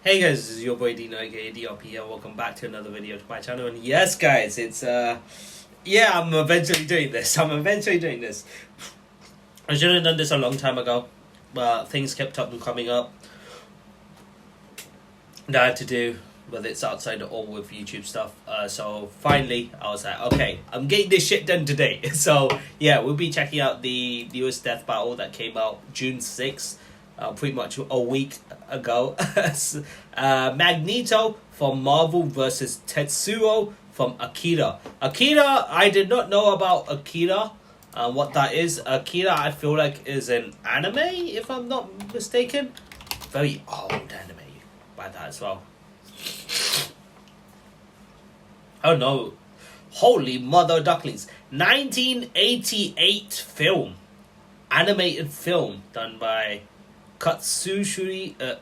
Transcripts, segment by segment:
Hey guys, this is your boy Dino aka DRP here. Welcome back to another video to my channel. And yes guys, it's I'm eventually doing this. I should have done this a long time ago, but things kept up and coming up that I had to do, but it's outside of all with YouTube stuff. So finally I was like, okay, I'm getting this shit done today. So yeah, we'll be checking out the newest death battle that came out June 6th. Pretty much a week ago. Magneto from Marvel versus Tetsuo from Akira. Akira, I did not know about Akira. What that is. Akira, I feel like, is an anime, if I'm not mistaken. Very old anime by that as well. Oh no. Holy mother ducklings. 1988 film. Animated film done by Katsuhiro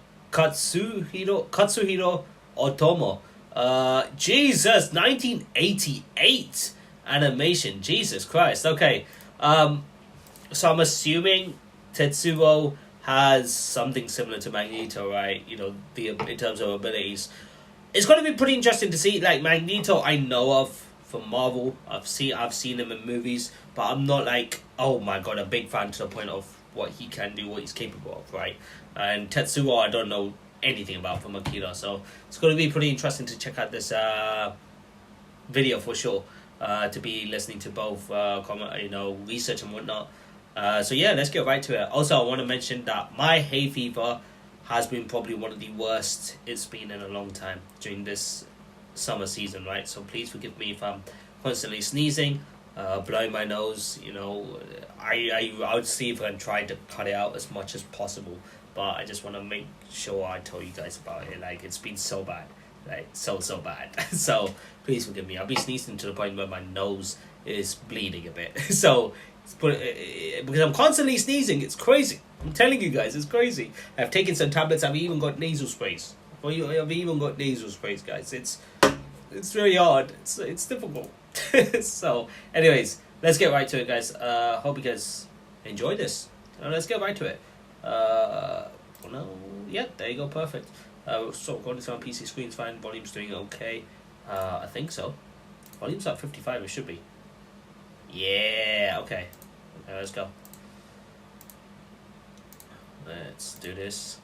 Otomo. Jesus, 1988 animation. Jesus Christ. Okay. So I'm assuming Tetsuo has something similar to Magneto, right? You know, in terms of abilities. It's going to be pretty interesting to see. Like, Magneto I know of from Marvel. I've seen him in movies, but I'm not like, oh my god, a big fan to the point of what he can do, what he's capable of, right? And Tetsuo, I don't know anything about from Akira, so it's going to be pretty interesting to check out this video for sure. To be listening to both, research and whatnot. So yeah, let's get right to it. Also, I want to mention that my hay fever has been probably one of the worst it's been in a long time during this summer season, right? So please forgive me if I'm constantly sneezing, blowing my nose. You know, I would see if I can try to cut it out as much as possible, but I just want to make sure I tell you guys about it. Like, it's been so bad, like so bad. So please forgive me. I'll be sneezing to the point where my nose is bleeding a bit. So because I'm constantly sneezing, it's crazy. I'm telling you guys, it's crazy. I've taken some tablets. I've even got nasal sprays. I've even got nasal sprays, guys. It's really hard. It's difficult. So, anyways, let's get right to it, guys. Hope you guys enjoy this. Let's get right to it. Yeah, there you go, perfect. So according to my PC screen's fine. Volume's doing okay. I think so. Volume's at 55. It should be. Yeah. Okay. Let's go. Let's do this.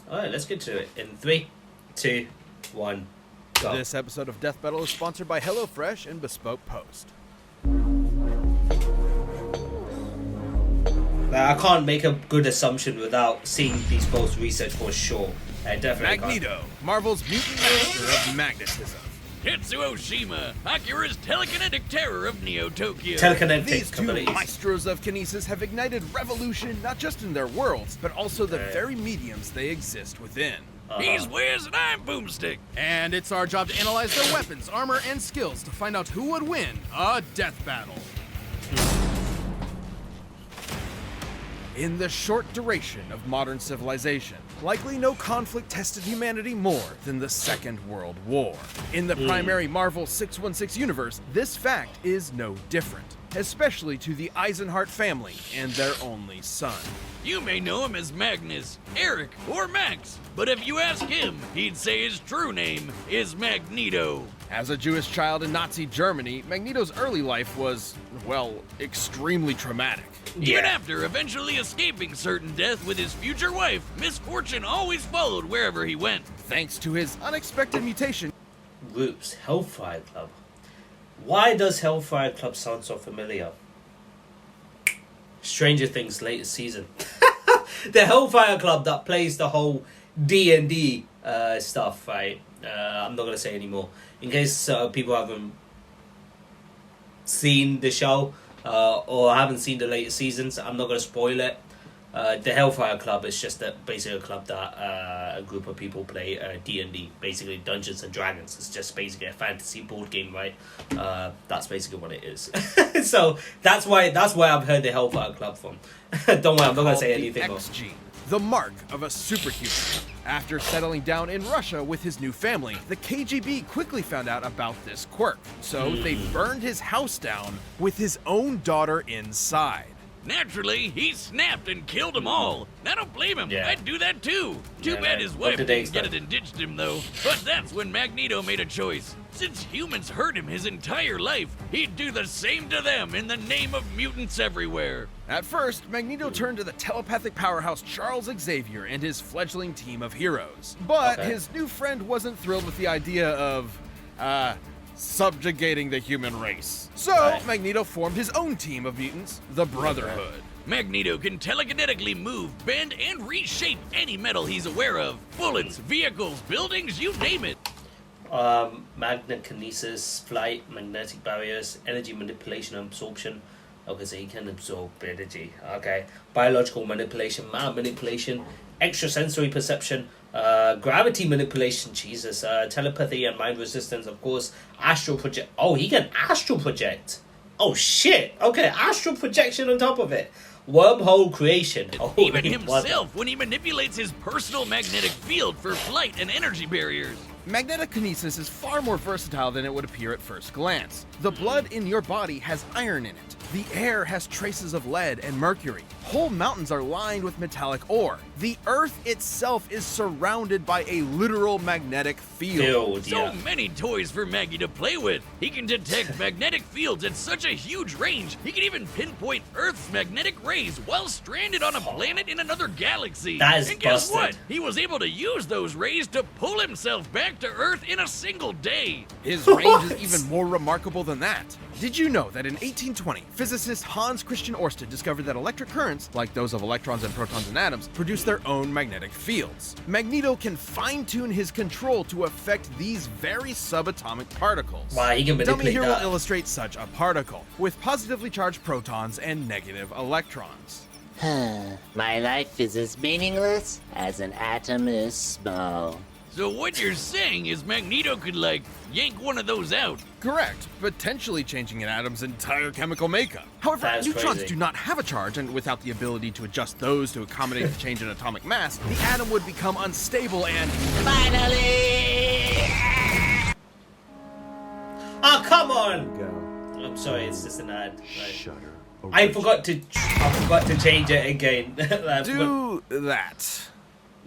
Alright, let's get to it. In 3, 2, 1, go. This episode of Death Battle is sponsored by HelloFresh and Bespoke Post. I can't make a good assumption without seeing these both research for sure. I definitely Magneto, Marvel's mutant master of magnetism. Tetsuo Shima, Akira's telekinetic terror of Neo-Tokyo. Telekinetic These two abilities. maestros of kinesis have ignited revolution not just in their worlds, but also the very mediums they exist within. He's Wiz and I'm Boomstick. And it's our job to analyze their weapons, armor, and skills to find out who would win a death battle. In the short duration of modern civilization, likely no conflict tested humanity more than the Second World War. In the primary Marvel 616 universe, this fact is no different, especially to the Eisenhart family and their only son. You may know him as Magnus, Eric, or Max, but if you ask him, he'd say his true name is Magneto. As a Jewish child in Nazi Germany, Magneto's early life was, well, extremely traumatic. Even after eventually escaping certain death with his future wife, misfortune always followed wherever he went. Thanks to his unexpected mutation. Groups. Hellfire Club. Why does Hellfire Club sound so familiar? Stranger Things latest season. The Hellfire Club that plays the whole D&D stuff, right? I'm not going to say anymore. In case people haven't seen the show or haven't seen the latest seasons, I'm not going to spoil it. The Hellfire Club is just basically a club that a group of people play D&D, basically Dungeons and Dragons. It's just basically a fantasy board game, right? That's basically what it is. So that's why I've heard the Hellfire Club from. Don't worry, I'm not going to say anything more. The mark of a superhuman. After settling down in Russia with his new family, the KGB quickly found out about this quirk, so they burned his house down with his own daughter inside. Naturally, he snapped and killed them all. I don't blame him. Yeah. I'd do that too. Too Yeah, bad man. his What wife did they didn't get expect? it and ditched him, though. But that's when Magneto made a choice. Since humans hurt him his entire life, he'd do the same to them in the name of mutants everywhere. At first, Magneto turned to the telepathic powerhouse Charles Xavier and his fledgling team of heroes. But Okay. his new friend wasn't thrilled with the idea of, subjugating the human race. So, Right. Magneto formed his own team of mutants, the Brotherhood. Magneto can telekinetically move, bend, and reshape any metal he's aware of. Bullets, vehicles, buildings, you name it. Magnekinesis, flight, magnetic barriers, energy manipulation and absorption. Okay, so he can absorb energy. Okay. Biological manipulation, matter manipulation, extrasensory perception, gravity manipulation, Jesus, telepathy and mind resistance, of course, astral project. Oh, he can astral project. Oh, shit. Okay, astral projection on top of it. Wormhole creation. Oh, Even he was- himself when he manipulates his personal magnetic field for flight and energy barriers. Magnetokinesis is far more versatile than it would appear at first glance. The blood in your body has iron in it. The air has traces of lead and mercury. Whole mountains are lined with metallic ore. The earth itself is surrounded by a literal magnetic field. Dude, So yeah. many toys for Maggie to play with. He can detect magnetic fields at such a huge range. He can even pinpoint Earth's magnetic rays while stranded on a planet in another galaxy. That is and guess busted. what? He was able to use those rays to pull himself back to Earth in a single day. His range What? is even more remarkable than that. Did you know that in 1820, physicist Hans Christian Ørsted discovered that electric currents, like those of electrons and protons and atoms, produce their own magnetic fields? Magneto can fine-tune his control to affect these very subatomic particles. Wow, he can Dummy manipulate here that. will illustrate such a particle, with positively charged protons and negative electrons. My life is as meaningless as an atom is small. So what you're saying is Magneto could, like, yank one of those out. Correct, potentially changing an atom's entire chemical makeup. However, That is neutrons crazy. do not have a charge, and without the ability to adjust those to accommodate the change in atomic mass, the atom would become unstable and Finally! Oh, come on! I'm sorry, it's just an ad. Right. I forgot to change it again. I forgot- do that.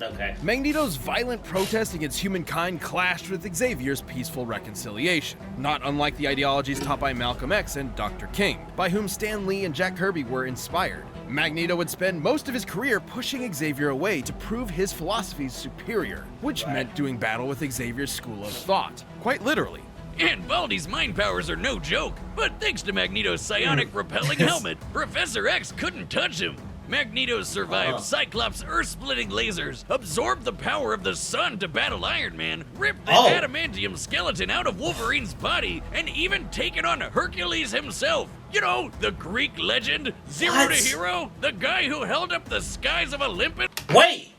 Okay. Magneto's violent protest against humankind clashed with Xavier's peaceful reconciliation, not unlike the ideologies taught by Malcolm X and Dr. King, by whom Stan Lee and Jack Kirby were inspired. Magneto would spend most of his career pushing Xavier away to prove his philosophies superior, which meant doing battle with Xavier's school of thought, quite literally. And Baldy's mind powers are no joke, but thanks to Magneto's psionic repelling helmet, Professor X couldn't touch him. Magneto survived Cyclops' earth-splitting lasers, absorbed the power of the sun to battle Iron Man, ripped the adamantium skeleton out of Wolverine's body, and even taken on Hercules himself. You know, the Greek legend, Zero What? to Hero, the guy who held up the skies of Olympus. Wait.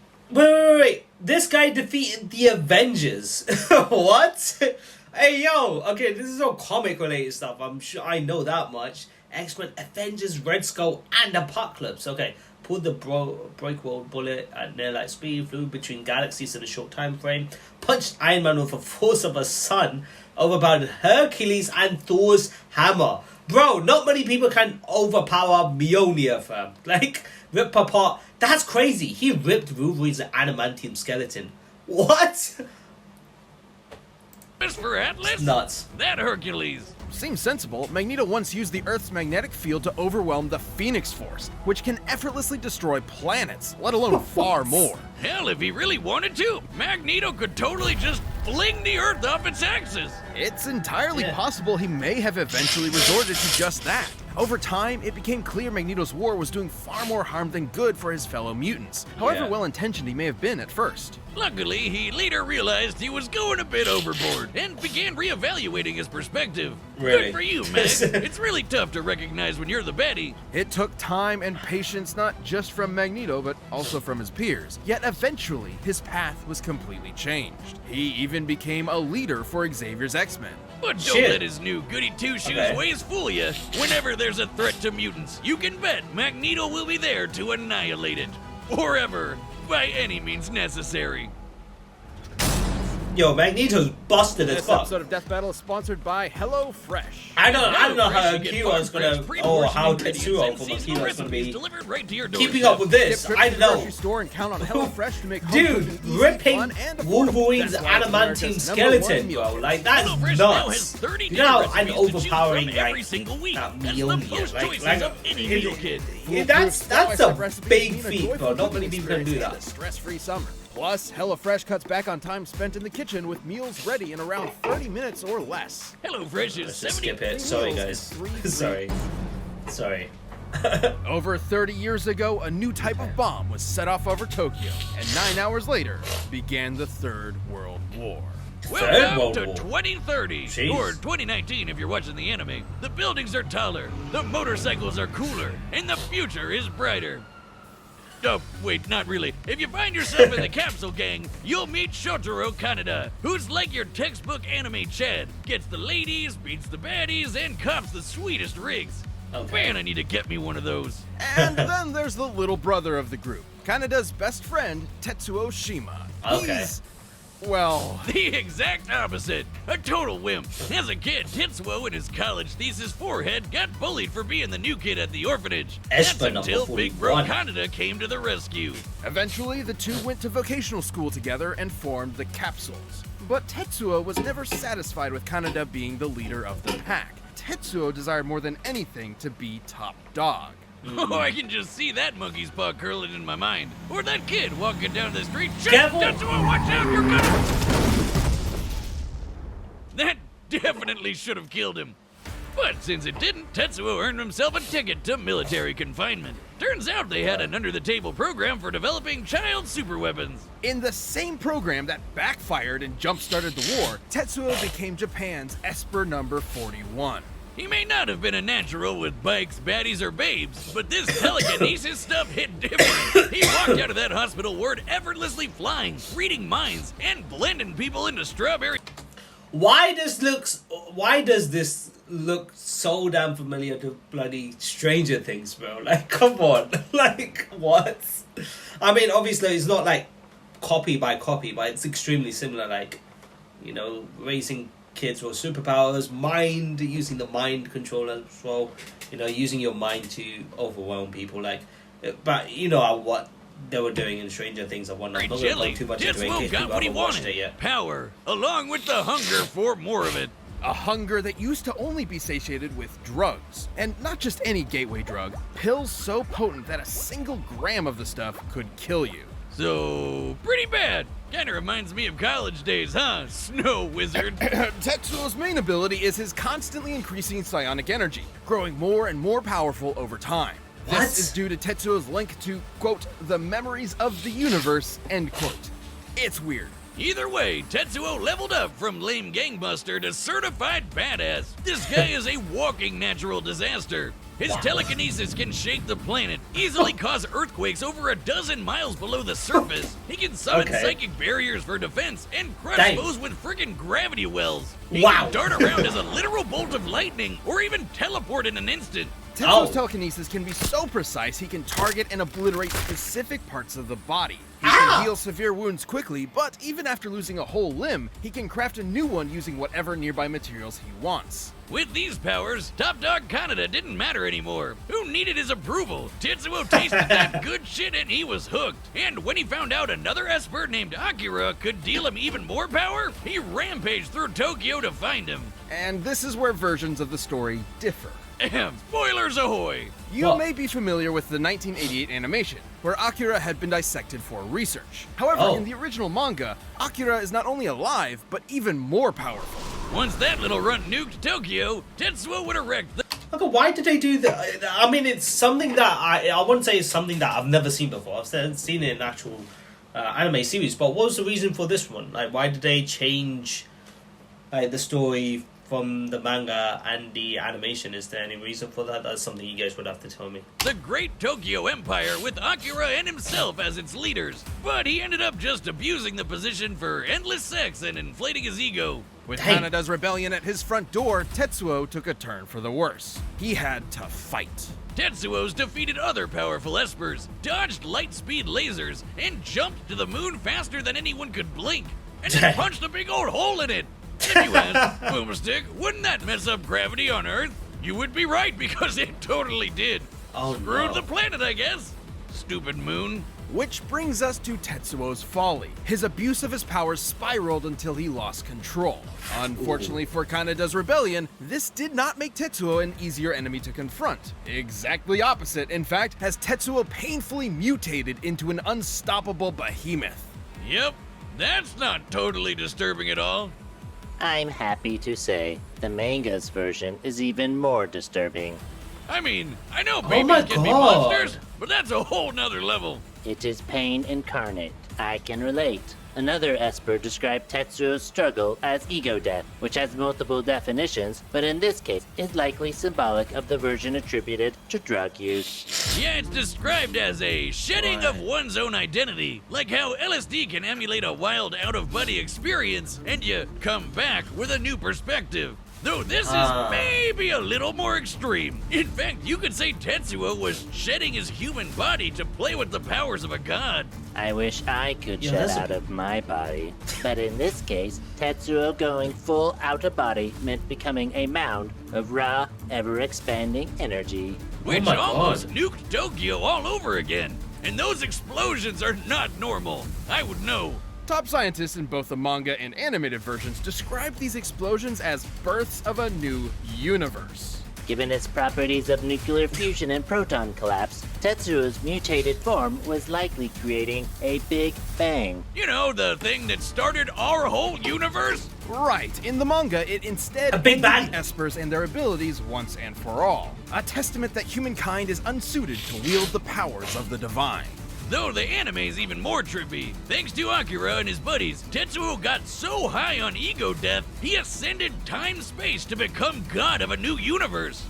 This guy defeated the Avengers. What? Hey, yo. Okay, this is all comic-related stuff. I'm sure I know that much. X-Men, Avengers, Red Skull, and Apocalypse. Okay, pulled the break-world bullet at near light speed, flew between galaxies in a short time frame, punched Iron Man with the force of a sun, overpowered Hercules and Thor's hammer. Bro, not many people can overpower Mjolnir, fam. Like, rip apart. That's crazy. He ripped Wolverine's adamantium skeleton. What? For Atlas? Nuts. That Hercules. Seems sensible. Magneto once used the Earth's magnetic field to overwhelm the Phoenix Force, which can effortlessly destroy planets, let alone far more. Hell, if he really wanted to, Magneto could totally just fling the Earth off its axis. It's entirely Yeah. possible he may have eventually resorted to just that. Over time, it became clear Magneto's war was doing far more harm than good for his fellow mutants, however Yeah. well-intentioned he may have been at first. Luckily, he later realized he was going a bit overboard and began reevaluating his perspective. Really? Good for you, Meg. It's really tough to recognize when you're the baddie. It took time and patience not just from Magneto, but also from his peers. Yet eventually, his path was completely changed. He even became a leader for Xavier's X-Men. But don't Shit. let his new goody two-shoes Okay. ways fool you. Whenever there's a threat to mutants, you can bet Magneto will be there to annihilate it. Forever, by any means necessary. Yo, Magneto's busted as This fuck. episode of Death Battle is sponsored by HelloFresh. I don't know how HelloFresh, you get Akira's farm gonna, fresh, or pre-portioned how ingredients Tetsuo and from seasonal Akira's gonna recipes be delivered right to your keeping doorstep. up with this. Get trips I to don't the know. grocery store and count on HelloFresh to make home Dude, cooking easy, ripping fun, and affordable. Wolverine's That's why it's adamantine America's #1 skeleton, meal bro. kit. Like, that's HelloFresh now has nuts. 30 You know how different recipes to choose overpowering, from every like, single week. that That's meal the meal, most like, choices of any meal kit. Yeah, that's Step-by-step a recipes big mean a feat, joyful bro. Not cooking many people can do experience and that. a stress-free summer. Plus, HelloFresh cuts back on time spent in the kitchen with meals ready in around 30 minutes or less. HelloFresh is Let's just 70 skip it. Sorry, meals guys. and 3 Sorry. Sorry. Over 30 years ago, a new type of bomb was set off over Tokyo, and 9 hours later began the Third World War. Welcome World to War. 2030, Jeez. or 2019 if you're watching the anime. The buildings are taller, the motorcycles are cooler, and the future is brighter. Oh, wait, not really. If you find yourself in the capsule gang, you'll meet Shotaro Kaneda, who's like your textbook anime Chad. Gets the ladies, beats the baddies, and cops the sweetest rigs. Okay. Man, I need to get me one of those. And then there's the little brother of the group, Kaneda's best friend, Tetsuo Shima. Okay. He's, well, The exact opposite. A total wimp. As a kid, Tetsuo in his college thesis forehead got bullied for being the new kid at the orphanage. That's Esper until number Big Bro 41. Kaneda came to the rescue. eventually the two went to vocational school together and formed the Capsules. But Tetsuo was never satisfied with Kaneda being the leader of the pack. Tetsuo desired more than anything to be top dog. Oh, I can just see that monkey's paw curling in my mind. Or that kid walking down the street. Shit, Careful. Tetsuo, watch out, you're gonna... That definitely should have killed him. But since it didn't, Tetsuo earned himself a ticket to military confinement. Turns out they had an under-the-table program for developing child superweapons. In the same program that backfired and jump-started the war, Tetsuo became Japan's Esper number 41. He may not have been a natural with bikes, baddies, or babes, but this telekinesis stuff hit different. He walked out of that hospital ward effortlessly flying, reading minds, and blending people into strawberry. Why does this look so damn familiar to bloody Stranger Things, bro? Like, come on. Like, what? I mean, obviously, it's not like copy by copy, but it's extremely similar. Like, you know, raising kids with superpowers, using the mind controller as well. You know, using your mind to overwhelm people. Like, but you know what they were doing in Stranger Things. I'm not going to Jelly, go too much into it in Tetsuo case got people what he haven't watched wanted. it yet. Power, along with the hunger for more of it. A hunger that used to only be satiated with drugs. And not just any gateway drug, pills so potent that a single gram of the stuff could kill you. So, pretty bad. Kinda reminds me of college days, huh? Snow wizard. Tetsuo's main ability is his constantly increasing psionic energy, growing more and more powerful over time. What? This is due to Tetsuo's link to, quote, the memories of the universe, end quote. It's weird. Either way, Tetsuo leveled up from lame gangbuster to certified badass. This guy is a walking natural disaster. His telekinesis can shake the planet, easily cause earthquakes over a dozen miles below the surface. He can summon Okay. psychic barriers for defense and crush Dang. foes with friggin' gravity wells. He Wow. can dart around as a literal bolt of lightning, or even teleport in an instant. Tetsuo's Oh. telekinesis can be so precise he can target and obliterate specific parts of the body. He Ow! can heal severe wounds quickly, but even after losing a whole limb, he can craft a new one using whatever nearby materials he wants. With these powers, Top Dog Kaneda didn't matter anymore. Who needed his approval? Tetsuo tasted that good shit and he was hooked. And when he found out another Esper named Akira could deal him even more power, he rampaged through Tokyo to find him. And this is where versions of the story differ. Ahem, spoilers ahoy! You Well- may be familiar with the 1988 animation, where Akira had been dissected for research. However, Oh. in the original manga, Akira is not only alive, but even more powerful. Once that little runt nuked Tokyo, Tetsuo would have wrecked the Okay, why did they do that? I mean, it's something that I wouldn't say it's something that I've never seen before. I've seen it in actual anime series, but what was the reason for this one? Like, why did they change the story from the manga and the animation? Is there any reason for that? That's something you guys would have to tell me. the Great Tokyo Empire with Akira and himself as its leaders. But he ended up just abusing the position for endless sex and inflating his ego. With Dang. Kaneda's rebellion at his front door, Tetsuo took a turn for the worse. He had to fight. Tetsuo's defeated other powerful Espers, dodged light speed lasers, and jumped to the moon faster than anyone could blink. and then punched a big old hole in it. If you ask, Boomstick, wouldn't that mess up gravity on Earth? You would be right, because it totally did. Oh, Screwed no. the planet, I guess. Stupid moon. Which brings us to Tetsuo's folly. His abuse of his powers spiraled until he lost control. Unfortunately for Kanada's rebellion, this did not make Tetsuo an easier enemy to confront. Exactly opposite, in fact, as Tetsuo painfully mutated into an unstoppable behemoth. Yep, that's not totally disturbing at all. I'm happy to say the manga's version is even more disturbing. I mean, I know Oh my babies can be God. monsters, but that's a whole nother level. It is pain incarnate. I can relate. Another Esper described Tetsuo's struggle as ego death, which has multiple definitions, but in this case is likely symbolic of the version attributed to drug use. Yeah, it's described as a shedding of one's own identity, like how LSD can emulate a wild out-of-body experience, and you come back with a new perspective. Though this is maybe a little more extreme. In fact, you could say Tetsuo was shedding his human body to play with the powers of a god. I wish I could Yeah, shed that's a- out of my body. But in this case, Tetsuo going full out of body meant becoming a mound of raw, ever-expanding energy. Which my almost God. nuked Tokyo all over again. And those explosions are not normal. I would know. Top scientists in both the manga and animated versions describe these explosions as births of a new universe. Given its properties of nuclear fusion and proton collapse, Tetsuo's mutated form was likely creating a Big Bang. You know, the thing that started our whole universe? Right, in the manga, it instead A big ended bang. the Espers and their abilities once and for all. A testament that humankind is unsuited to wield the powers of the divine. Though the anime's even more trippy. Thanks to Akira and his buddies, Tetsuo got so high on ego death, he ascended time-space to become god of a new universe.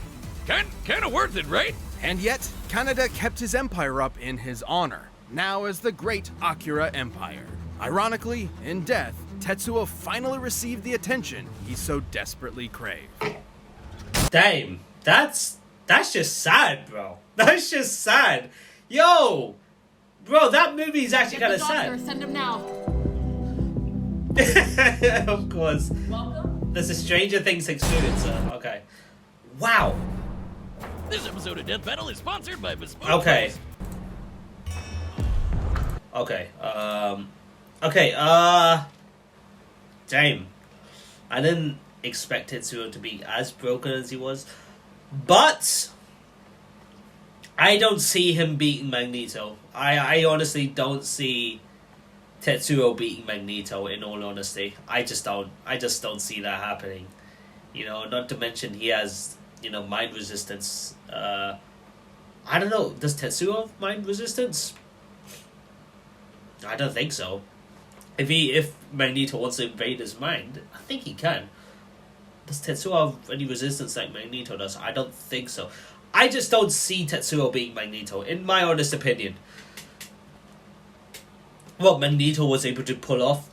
Kinda worth it, right? And yet, Kaneda kept his empire up in his honor, now as the Great Akira Empire. Ironically, in death, Tetsuo finally received the attention he so desperately craved. Damn, that's just sad, bro. That's just sad. Yo, bro, that movie is actually kind of sad. Send him now. Of course. Welcome. There's a Stranger Things excluded, sir. Okay. Wow. This episode of Death Battle is sponsored by Bespoke. Okay. Toys. Okay. Damn. I didn't expect Tetsuo to be as broken as he was, but I don't see him beating Magneto. I honestly don't see Tetsuo beating Magneto, in all honesty. I just don't see that happening. You know, not to mention he has, mind resistance. I don't know, does Tetsuo have mind resistance? I don't think so. If Magneto wants to invade his mind, I think he can. Does Tetsuo have any resistance like Magneto does? I don't think so. I just don't see Tetsuo being Magneto, in my honest opinion. What Magneto was able to pull off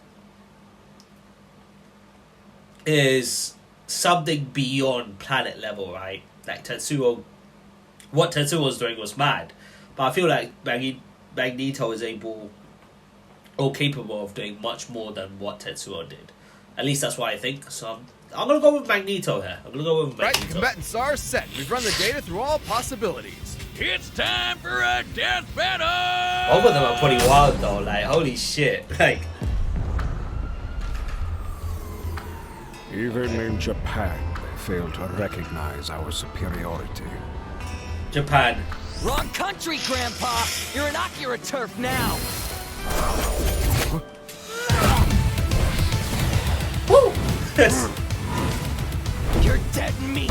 is something beyond planet level, right? Like what Tetsuo was doing was mad. But I feel like Magneto is able or capable of doing much more than what Tetsuo did. At least that's what I think. So I'm gonna go with Magneto here. Right, combatants are set. We've run the data through all possibilities. It's time for a death battle! Both of them are pretty wild though. Like, holy shit. Like, Even in Japan, they fail to recognize our superiority. Japan. Wrong country, Grandpa! You're an Akira turf now! Woo! You're dead meat!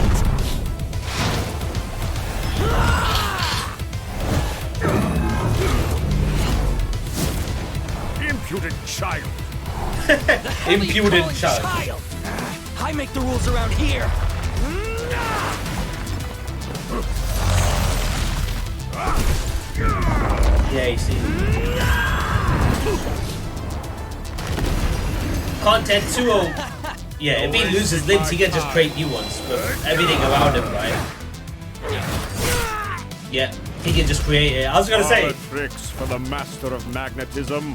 Impudent child! The hell are you Impudent calling child. I make the rules around here! Yeah, you see. Can't Tetsuo. Yeah, if he loses limbs, he can just create new ones with everything around him, right? Yeah, he can just create it. I was gonna say. Tricks for the master of magnetism.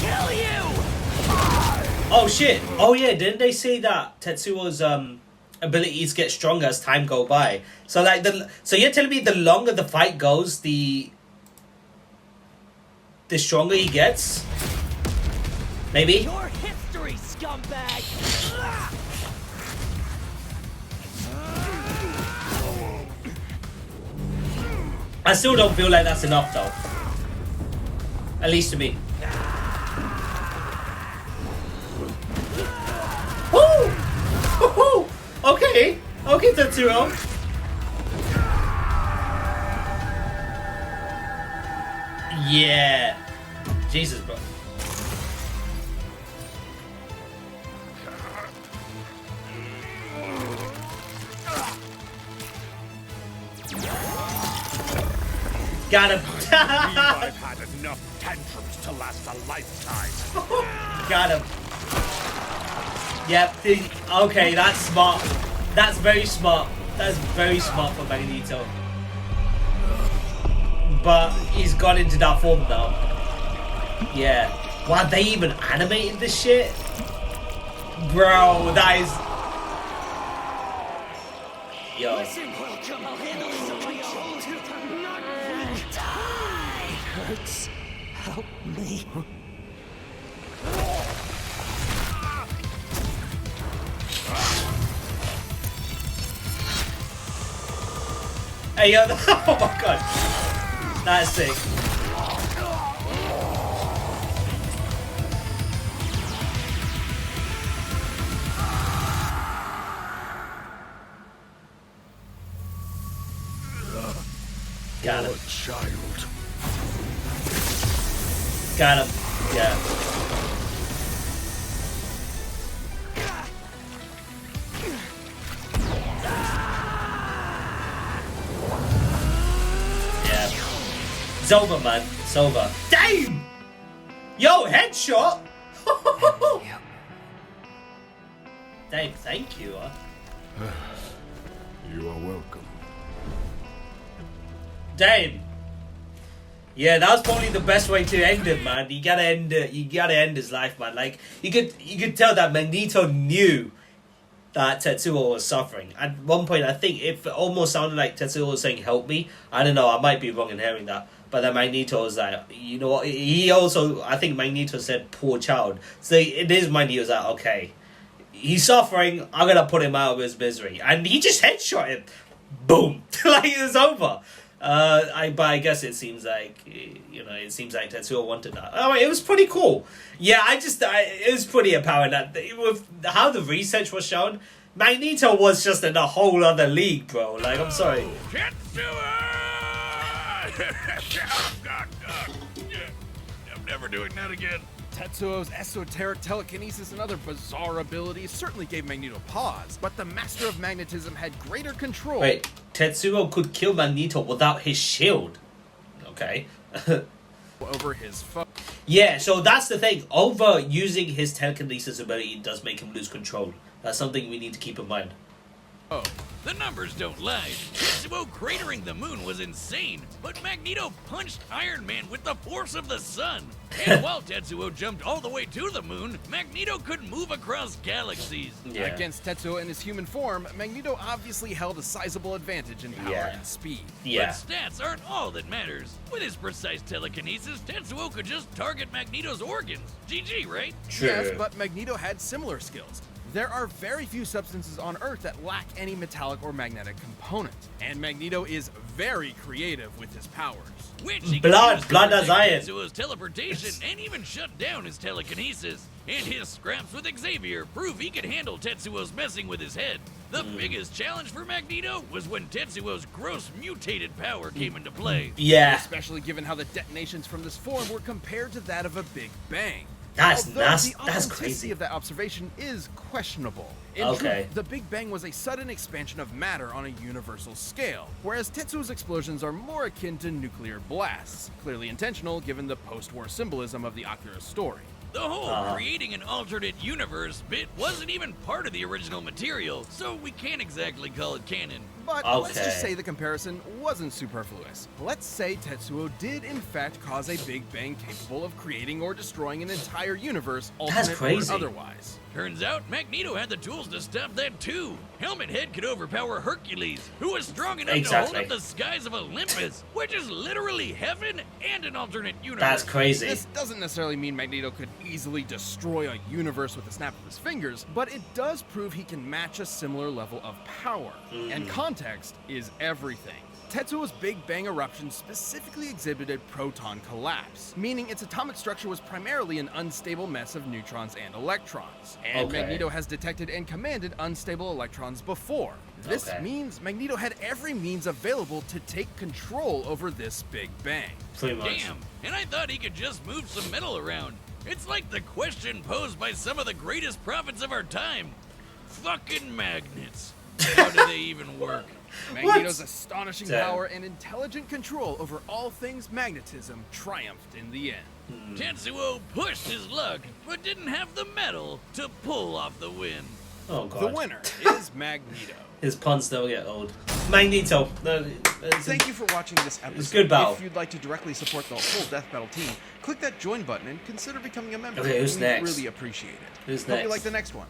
kill you! Oh shit! Oh yeah, didn't they say that Tetsuo's abilities get stronger as time go by? So like so you're telling me the longer the fight goes, the stronger he gets? Maybe? Your history, scumbag! I still don't feel like that's enough though. At least to me. Woo! Woo-hoo! Okay! Okay, Tetsuo! Yeah! Jesus, bro. Got him! I've had enough tantrums to last a lifetime. Got him. Yep. Okay, that's smart. That's very smart. That's very smart for Magneto. But he's gone into that form now. Yeah. Wow, they even animated this shit? Bro, that is... Yo. Listen, welcome, I'll handle this on my own. Not die! Hurts. Help me. Hey, yo. Oh my god. That's sick. Got him. Child. Got him. Yeah. Yeah. It's over, man. It's over. Damn! Yo, headshot! Damn, thank you. You are welcome. Damn. Yeah, that was probably the best way to end it, man. You gotta end it. You gotta end his life, man. Like you could tell that Magneto knew that Tetsuo was suffering. At one point, I think it almost sounded like Tetsuo was saying, "Help me." I don't know. I might be wrong in hearing that, but then Magneto was like, you know what? He also, I think Magneto said, "Poor child." So in his mind, he was like, "Okay, he's suffering. I'm gonna put him out of his misery," and he just headshot him. Boom! Like it was over. But I guess it seems like Tetsuo wanted that. Oh, it was pretty cool. Yeah, it was pretty apparent that with how the research was shown, Magneto was just in a whole other league, bro. Like, I'm sorry. I'm never doing that again. Tetsuo's esoteric telekinesis and other bizarre abilities certainly gave Magneto pause, but the Master of Magnetism had greater control. Wait, Tetsuo could kill Magneto without his shield. Okay. Over his foe. Yeah, so that's the thing. Over using his telekinesis ability does make him lose control. That's something we need to keep in mind. Oh. The numbers don't lie. Tetsuo cratering the moon was insane, but Magneto punched Iron Man with the force of the sun. And while Tetsuo jumped all the way to the moon, Magneto could move across galaxies. Yeah. Against Tetsuo in his human form, Magneto obviously held a sizable advantage in power Yeah. and speed. Yeah. But stats aren't all that matters. With his precise telekinesis, Tetsuo could just target Magneto's organs. GG, right? True. Yes, but Magneto had similar skills. There are very few substances on Earth that lack any metallic or magnetic component, and Magneto is very creative with his powers. Which he Blood could use to as iron. protect Tetsuo's teleportation and even shut down his telekinesis. And his scraps with Xavier prove he could handle Tetsuo's messing with his head. The biggest challenge for Magneto was when Tetsuo's gross mutated power came into play. Yeah. Especially given how the detonations from this form were compared to that of a Big Bang. That's Although that's the authenticity crazy. of that observation is questionable. In Okay. truth, the Big Bang was a sudden expansion of matter on a universal scale, whereas Tetsuo's explosions are more akin to nuclear blasts, clearly intentional given the post-war symbolism of the Akira story. The whole creating an alternate universe bit wasn't even part of the original material, so we can't exactly call it canon. But let's Okay. just say the comparison wasn't superfluous. Let's say Tetsuo did in fact cause a Big Bang capable of creating or destroying an entire universe, alternate crazy. or otherwise. Turns out Magneto had the tools to stop that too. Helmet Head could overpower Hercules, who was strong enough to hold up the skies of Olympus, which is literally heaven and an alternate universe. That's crazy. This doesn't necessarily mean Magneto could easily destroy a universe with a snap of his fingers, but it does prove he can match a similar level of power. And context is everything. Tetsuo's Big Bang eruption specifically exhibited proton collapse, meaning its atomic structure was primarily an unstable mess of neutrons and electrons. And Okay. Magneto has detected and commanded unstable electrons before. This Okay. means Magneto had every means available to take control over this Big Bang. Pretty much. Damn, and I thought he could just move some metal around. It's like the question posed by some of the greatest prophets of our time. Fucking magnets. How do they even work? Magneto's astonishing Damn. power and intelligent control over all things magnetism triumphed in the end. Tetsuo pushed his luck, but didn't have the metal to pull off the win. Oh god. The winner is Magneto. His puns never get old. Magneto. Thank you for watching this episode. It's good battle. If you'd like to directly support the whole Death Battle team, click that join button and consider becoming a member. Okay, who's We'd next? really appreciate it. Who's Hope you next? like the next one.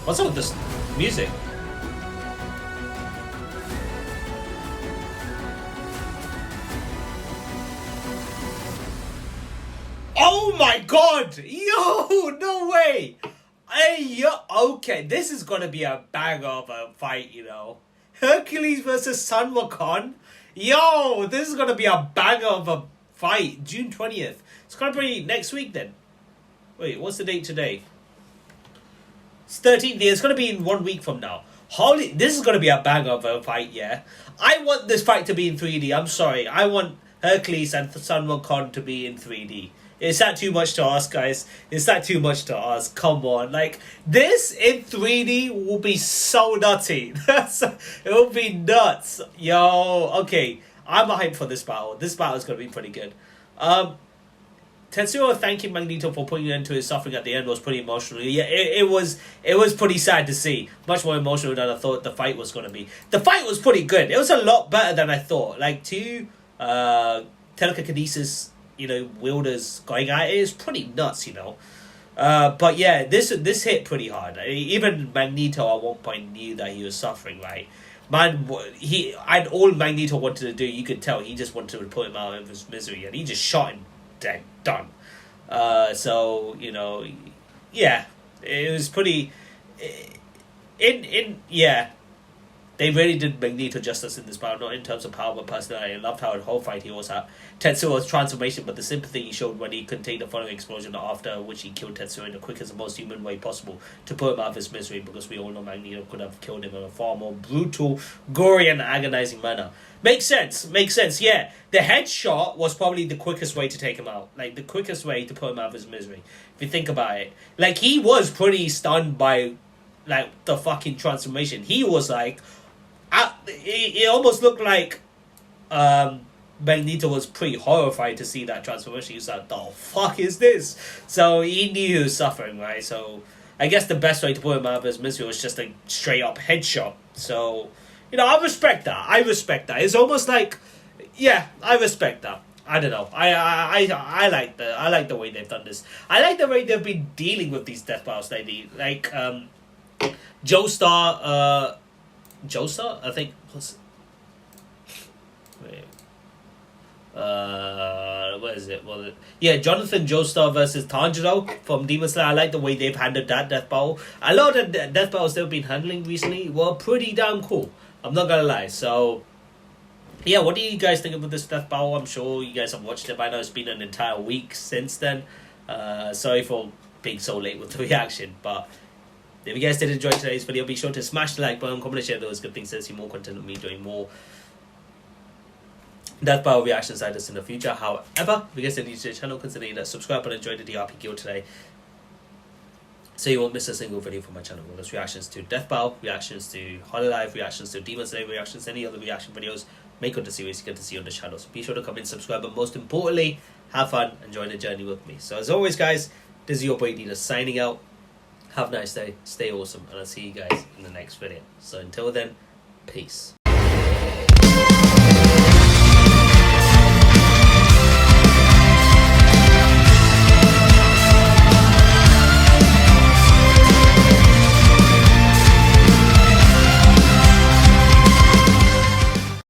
What's up with this music? Oh my god! Yo, no way! Hey, yo, okay, this is gonna be a banger of a fight, you know. Hercules versus Sun Wukong. Yo, this is gonna be a banger of a fight. June 20th. It's gonna be next week then. Wait, what's the date today? It's 13th. It's gonna be in 1 week from now. Holy, this is gonna be a banger of a fight, yeah. I want this fight to be in 3D. I'm sorry. I want Hercules and Sun Wukong to be in 3D. Is that too much to ask, guys? Is that too much to ask? Come on. Like, this in 3D will be so nutty. It will be nuts. Yo, okay. I'm hyped for this battle. This battle is going to be pretty good. Tetsuo thanking Magneto for putting an end to his suffering at the end was pretty emotional. Yeah, it was pretty sad to see. Much more emotional than I thought the fight was going to be. The fight was pretty good. It was a lot better than I thought. Like, two telekinesis, you know, wielders going at it is pretty nuts, you know. But yeah, this hit pretty hard. Even Magneto at one point knew that he was suffering, right? Man, all Magneto wanted to do, you could tell, he just wanted to put him out of his misery, and he just shot him dead, done. So, you know, yeah, it was pretty... Yeah, they really did Magneto justice in this battle, not in terms of power but personality. I loved how the whole fight he was at. Tetsuo's transformation, but the sympathy he showed when he contained the following explosion, after which he killed Tetsuo in the quickest and most human way possible to put him out of his misery, because we all know Magneto could have killed him in a far more brutal, gory and agonizing manner. Makes sense, yeah. The headshot was probably the quickest way to take him out. Like, the quickest way to put him out of his misery. If you think about it. Like, he was pretty stunned by, like, the fucking transformation. He was like... it almost looked like Magneto was pretty horrified to see that transformation. He was like, the fuck is this? So he knew he was suffering, right? So I guess the best way to put him out of his misery was just a straight up headshot. So, you know, I respect that. It's almost like, yeah, I respect that. I don't know. I like the way they've done this. I like the way they've been dealing with these death battles lately. Like Joestar, I think was. Wait. What is it? Was it? Yeah, Jonathan Joestar versus Tanjiro from Demon Slayer. I like the way they've handled that death battle. A lot of the death battles they've been handling recently were pretty damn cool. I'm not gonna lie. So, yeah, what do you guys think about this death battle? I'm sure you guys have watched it by now. It's been an entire week since then. Sorry for being so late with the reaction, but if you guys did enjoy today's video, be sure to smash the like button, comment and share those good things to see more content of me doing more Death Battle reactions like this in the future. However, if you guys are new to the channel, consider that subscribe and enjoy the DRP guild today, so you won't miss a single video from my channel. Whether it's reactions to Death Battle, reactions to Hololive, reactions to Demon Slayer, reactions to any other reaction videos, make up the series you get to see on the channel. So be sure to come in, subscribe, and most importantly, have fun and join the journey with me. So as always, guys, this is your boy Dina signing out. Have a nice day, stay awesome, and I'll see you guys in the next video. So until then, peace.